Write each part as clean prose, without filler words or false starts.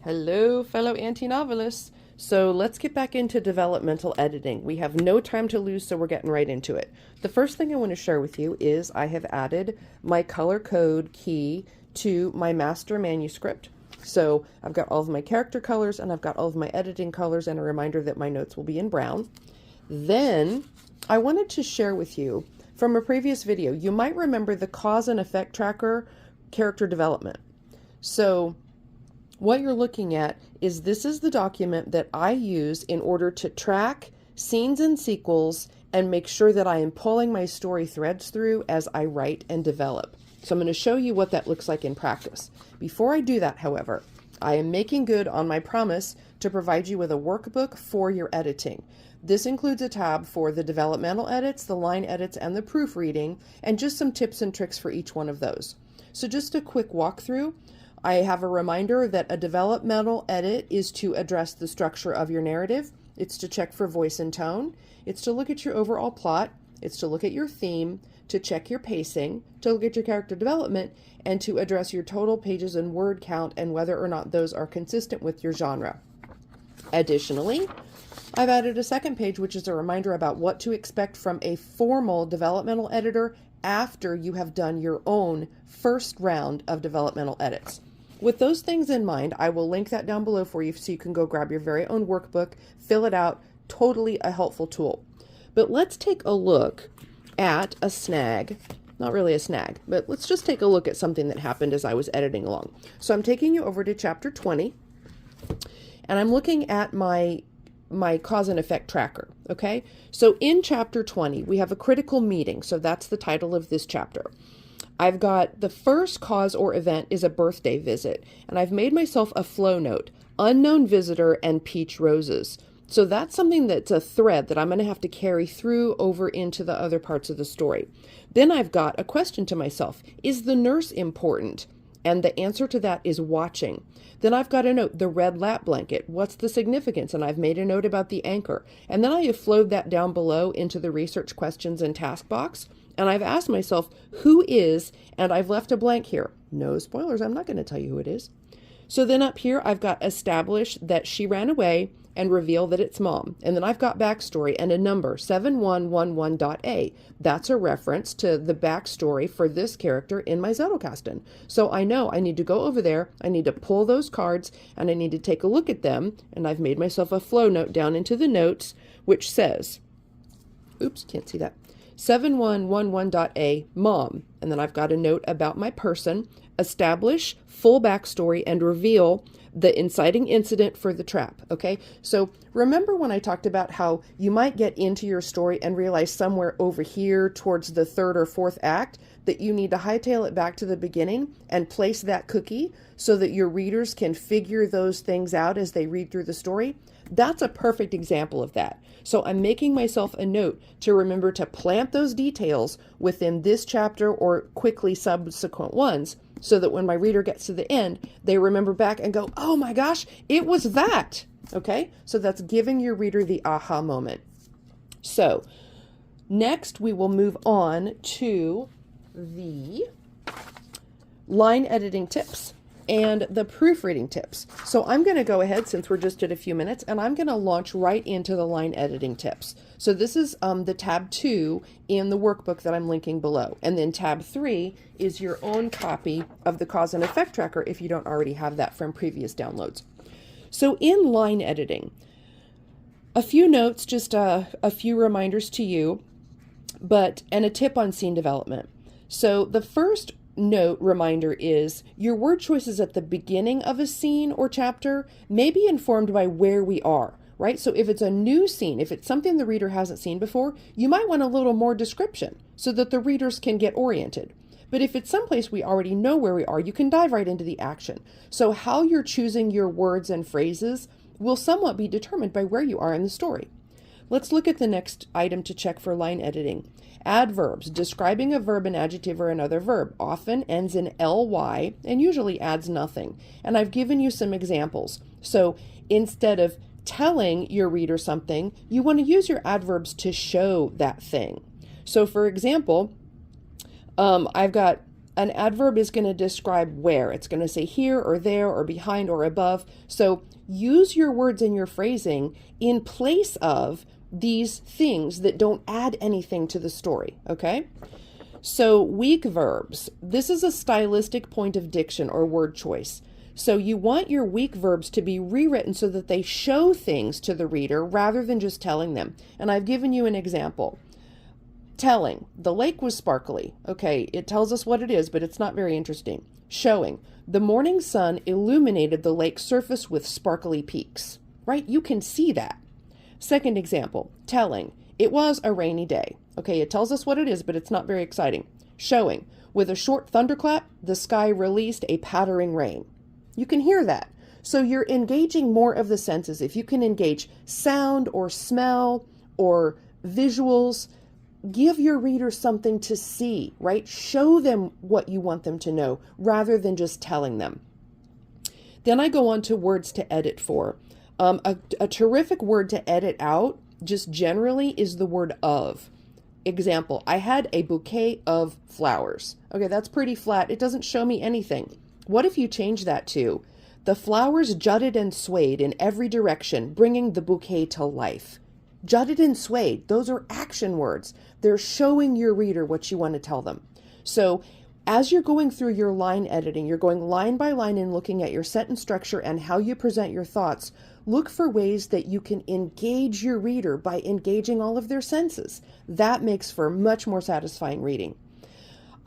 Hello, fellow anti-novelists. So let's get back into developmental editing. We have no time to lose, so we're getting right into it. The first thing I want to share with you is I have added my color code key to my master manuscript. So I've got all of my character colors and I've got all of my editing colors and a reminder that my notes will be in brown. Then I wanted to share with you from a previous video, you might remember the cause and effect tracker character development. So what you're looking at is this is the document that I use in order to track scenes and sequels and make sure that I am pulling my story threads through as I write and develop. So I'm going to show you what that looks like in practice. Before I do that, however, I am making good on my promise to provide you with a workbook for your editing. This includes a tab for the developmental edits, the line edits, and the proofreading, and just some tips and tricks for each one of those. So just a quick walkthrough. I have a reminder that a developmental edit is to address the structure of your narrative. It's to check for voice and tone. It's to look at your overall plot. It's to look at your theme, to check your pacing, to look at your character development, and to address your total pages and word count and whether or not those are consistent with your genre. Additionally, I've added a second page, which is a reminder about what to expect from a formal developmental editor after you have done your own first round of developmental edits. With those things in mind, I will link that down below for you so you can go grab your very own workbook, fill it out, totally a helpful tool. But let's take a look at a snag, not really a snag, but let's just take a look at something that happened as I was editing along. So I'm taking you over to chapter 20, and I'm looking at my cause and effect tracker, okay? So in chapter 20, we have a critical meeting, so that's the title of this chapter. I've got the first cause or event is a birthday visit, and I've made myself a flow note, unknown visitor and peach roses. So that's something that's a thread that I'm going to have to carry through over into the other parts of the story. Then I've got a question to myself, is the nurse important? And the answer to that is watching. Then I've got a note, the red lap blanket, what's the significance? And I've made a note about the anchor. And then I have flowed that down below into the research questions and task box. And I've asked myself, who is, and I've left a blank here. No spoilers, I'm not going to tell you who it is. So then up here, I've got establish that she ran away and reveal that it's mom. And then I've got backstory and a number, 7111.A. That's a reference to the backstory for this character in my Zettelkasten. So I know I need to go over there, I need to pull those cards, and I need to take a look at them. And I've made myself a flow note down into the notes, which says, oops, can't see that, 7111.A, mom. And then I've got a note about my person, establish full backstory, and reveal the inciting incident for the trap, okay? So remember when I talked about how you might get into your story and realize somewhere over here towards the third or fourth act that you need to hightail it back to the beginning and place that cookie so that your readers can figure those things out as they read through the story? That's a perfect example of that. So I'm making myself a note to remember to plant those details within this chapter or quickly subsequent ones so that when my reader gets to the end, they remember back and go, oh my gosh, it was that. Okay, so that's giving your reader the aha moment. So next we will move on to the line editing tips and the proofreading tips. So I'm going to go ahead, since we're just at a few minutes, and I'm going to launch right into the line editing tips. So this is the tab 2 in the workbook that I'm linking below. And then tab 3 is your own copy of the cause and effect tracker if you don't already have that from previous downloads. So in line editing, a few notes, just a few reminders to you, and a tip on scene development. So the first note reminder is your word choices at the beginning of a scene or chapter may be informed by where we are, right? So if it's a new scene, if it's something the reader hasn't seen before, you might want a little more description so that the readers can get oriented. But if it's someplace we already know where we are, you can dive right into the action. So how you're choosing your words and phrases will somewhat be determined by where you are in the story. Let's look at the next item to check for line editing. Adverbs, describing a verb, an adjective, or another verb, often ends in ly and usually adds nothing. And I've given you some examples. So instead of telling your reader something, you want to use your adverbs to show that thing. So for example, I've got An adverb is going to describe where. It's going to say here or there or behind or above. So use your words and your phrasing in place of these things that don't add anything to the story, okay? So weak verbs. This is a stylistic point of diction or word choice. So you want your weak verbs to be rewritten so that they show things to the reader rather than just telling them. And I've given you an example. Telling, the lake was sparkly. Okay, it tells us what it is, but it's not very interesting. Showing, the morning sun illuminated the lake's surface with sparkly peaks. Right? You can see that. Second example, telling, it was a rainy day. Okay, it tells us what it is, but it's not very exciting. Showing, with a short thunderclap, the sky released a pattering rain. You can hear that. So you're engaging more of the senses. If you can engage sound or smell or visuals, give your reader something to see, right? Show them what you want them to know rather than just telling them. Then I go on to words to edit for. A terrific word to edit out just generally is the word of. Example, I had a bouquet of flowers. Okay, that's pretty flat. It doesn't show me anything. What if you change that to, the flowers jutted and swayed in every direction, bringing the bouquet to life. Jutted and swayed, those are action words. They're showing your reader what you want to tell them. So as you're going through your line editing, you're going line by line and looking at your sentence structure and how you present your thoughts. Look for ways that you can engage your reader by engaging all of their senses. That makes for much more satisfying reading.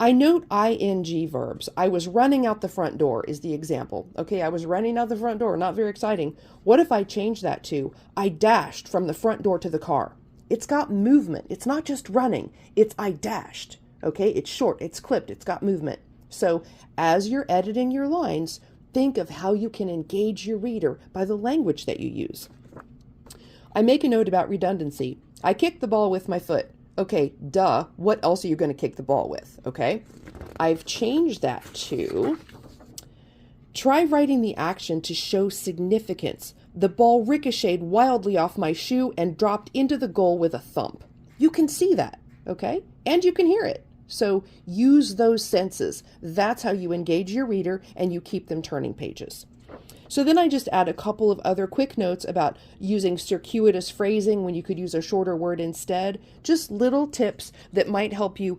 I note ing verbs. I was running out the front door is the example. Okay, I was running out the front door, not very exciting. What if I change that to, I dashed from the front door to the car? It's got movement. It's not just running. It's I dashed. Okay, it's short, it's clipped, it's got movement. So as you're editing your lines, think of how you can engage your reader by the language that you use. I make a note about redundancy. I kicked the ball with my foot. Okay, duh, what else are you going to kick the ball with? Okay, I've changed that to, try writing the action to show significance. The ball ricocheted wildly off my shoe and dropped into the goal with a thump. You can see that, okay? And you can hear it. So use those senses. That's how you engage your reader and you keep them turning pages. So then I just add a couple of other quick notes about using circuitous phrasing when you could use a shorter word instead. Just little tips that might help you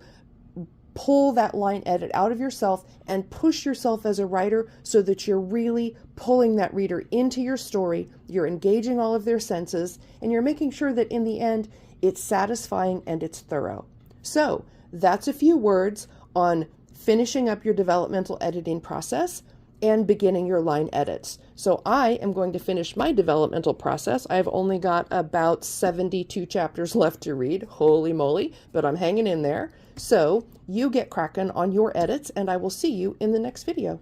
pull that line edit out of yourself and push yourself as a writer so that you're really pulling that reader into your story, you're engaging all of their senses, and you're making sure that in the end it's satisfying and it's thorough. So that's a few words on finishing up your developmental editing process and beginning your line edits. So I am going to finish my developmental process. I've only got about 72 chapters left to read. Holy moly, but I'm hanging in there. So you get cracking on your edits and I will see you in the next video.